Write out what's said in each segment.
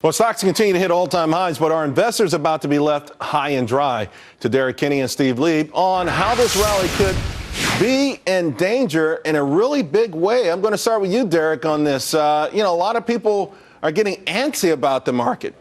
Well, stocks continue to hit all-time highs, but are investors about to be left high and dry? To Derrick, Kinney, and Steve Lieb on how this rally could be in danger in a really big way. I'm going to start with you, Derrick, on this. A lot of people are getting antsy about the market.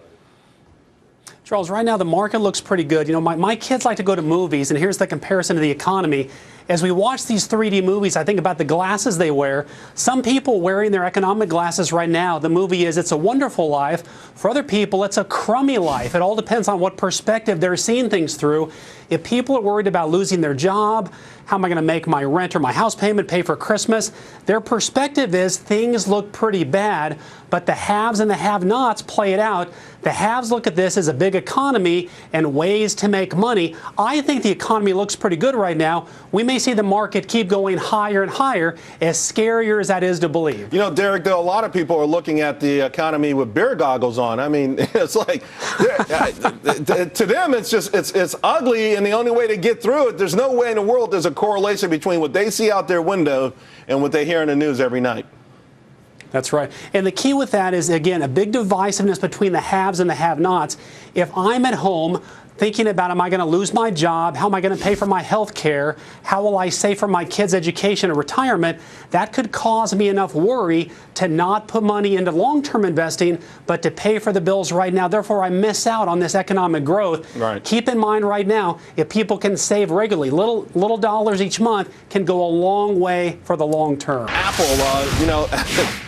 Charles, right now the market looks pretty good. My kids like to go to movies, and here's the comparison to the economy. As we watch these 3D movies, I think about the glasses they wear. Some people wearing their economic glasses right now, the movie is It's a Wonderful Life. For other people, it's a crummy life. It all depends on what perspective they're seeing things through. If people are worried about losing their job, how am I going to make my rent or my house payment, pay for Christmas? Their perspective is things look pretty bad, but the haves and the have-nots play it out. The haves look at this as a big economy and ways to make money. I think the economy looks pretty good right now. We may see the market keep going higher and higher, as scarier as that is to believe. Derrick, though, a lot of people are looking at the economy with beer goggles on. I mean, it's like, to them, it's ugly, and the only way to get through it, there's no way in the world there's a correlation between what they see out their window and what they hear in the news every night. That's right. And the key with that is, again, a big divisiveness between the haves and the have-nots. If I'm at home thinking about, am I going to lose my job? How am I going to pay for my health care? How will I save for my kids' education or retirement? That could cause me enough worry to not put money into long-term investing, but to pay for the bills right now. Therefore, I miss out on this economic growth. Right. Keep in mind right now, if people can save regularly, little dollars each month can go a long way for the long term. Apple,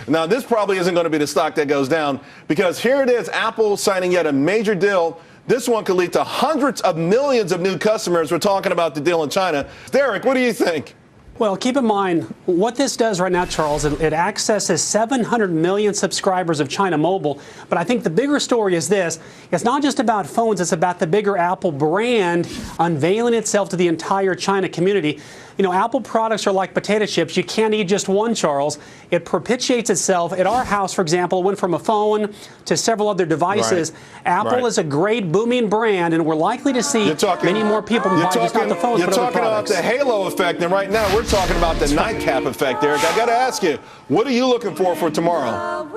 now this probably isn't going to be the stock that goes down, because here it is, Apple signing yet a major deal. This one could lead to hundreds of millions of new customers. We're talking about the deal in China. Derrick, what do you think? Well, keep in mind, what this does right now, Charles, it accesses 700 million subscribers of China Mobile. But I think the bigger story is this. It's not just about phones. It's about the bigger Apple brand unveiling itself to the entire China community. Apple products are like potato chips. You can't eat just one, Charles. It perpetuates itself. At our house, for example, it went from a phone to several other devices. Right. Apple is a great booming brand, and we're likely to see many more people buy just not the phones, but other products. You're talking about the halo effect, and right now we're talking about the nightcap effect, Derrick. I got to ask you, what are you looking for tomorrow?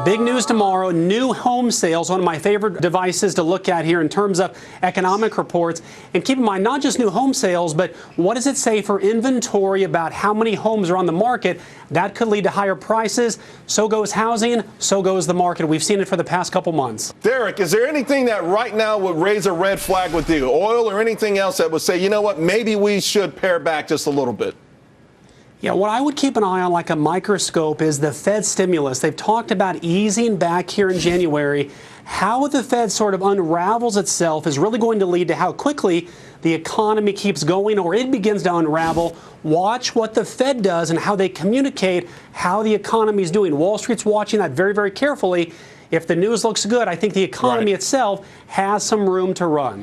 Big news tomorrow, new home sales, one of my favorite devices to look at here in terms of economic reports. And keep in mind, not just new home sales, but what does it say for inventory about how many homes are on the market? That could lead to higher prices. So goes housing, so goes the market. We've seen it for the past couple months. Derrick, is there anything that right now would raise a red flag with you? Oil or anything else that would say, you know what, maybe we should pare back just a little bit? Yeah, what I would keep an eye on like a microscope is the Fed stimulus. They've talked about easing back here in January. How the Fed sort of unravels itself is really going to lead to how quickly the economy keeps going or it begins to unravel. Watch what the Fed does and how they communicate how the economy is doing. Wall Street's watching that very, very carefully. If the news looks good, I think the economy itself has some room to run.